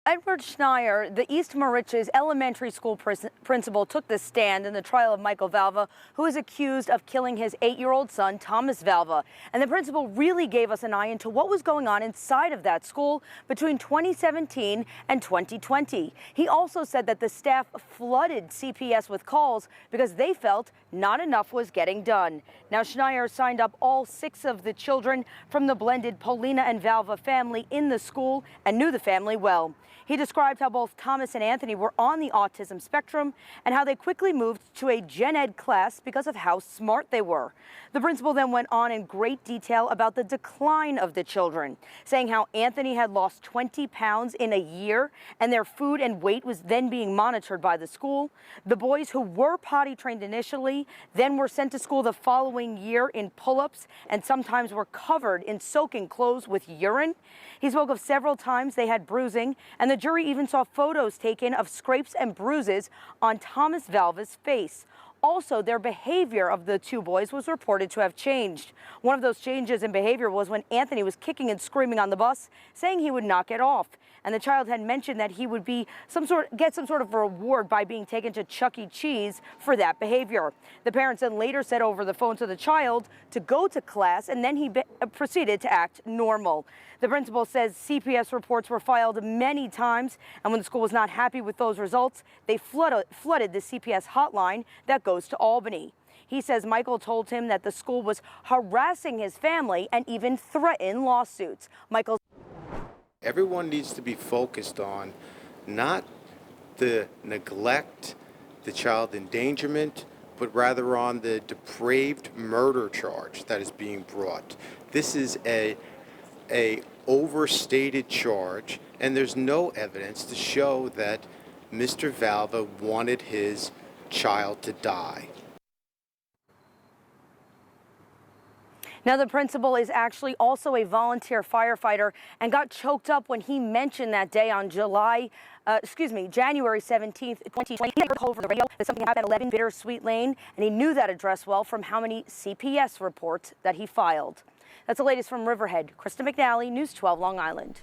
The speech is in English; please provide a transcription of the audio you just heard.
Edward Schneier, the East Moriches Elementary School principal, took the stand in the trial of Michael Valva, who is accused of killing his 8-year-old son, Thomas Valva. And the principal really gave us an eye into what was going on inside of that school between 2017 and 2020. He also said that the staff flooded CPS with calls because they felt not enough was getting done. Now, Schneier signed up all 6 of the children from the blended Paulina and Valva family in the school and knew the family well. He described how both Thomas and Anthony were on the autism spectrum and how they quickly moved to a gen ed class because of how smart they were. The principal then went on in great detail about the decline of the children, saying how Anthony had lost 20 pounds in a year and their food and weight was then being monitored by the school. The boys who were potty trained initially then were sent to school the following year in pull-ups and sometimes were covered in soaking clothes with urine. He spoke of several times they had bruising, and the jury even saw photos taken of scrapes and bruises on Thomas Valva's face. Also, their behavior of the 2 boys was reported to have changed. One of those changes in behavior was when Anthony was kicking and screaming on the bus, saying he would not get off. And the child had mentioned that he would be get some sort of reward by being taken to Chuck E. Cheese for that behavior. The parents then later said over the phone to the child to go to class, and then he proceeded to act normal. The principal says CPS reports were filed many times, and when the school was not happy with those results, they flooded the CPS hotline that goes to Albany. He says Michael told him that the school was harassing his family and even threatened lawsuits. Everyone needs to be focused on not the neglect, the child endangerment, but rather on the depraved murder charge that is being brought. This is a overstated charge, and there's no evidence to show that Mr. Valva wanted his child to die. Now, the principal is actually also a volunteer firefighter and got choked up when he mentioned that day on January 17th, 2020. He heard over the radio that something happened at 11 Bittersweet Lane, and he knew that address well from how many CPS reports that he filed. That's the latest from Riverhead. Krista McNally, News 12, Long Island.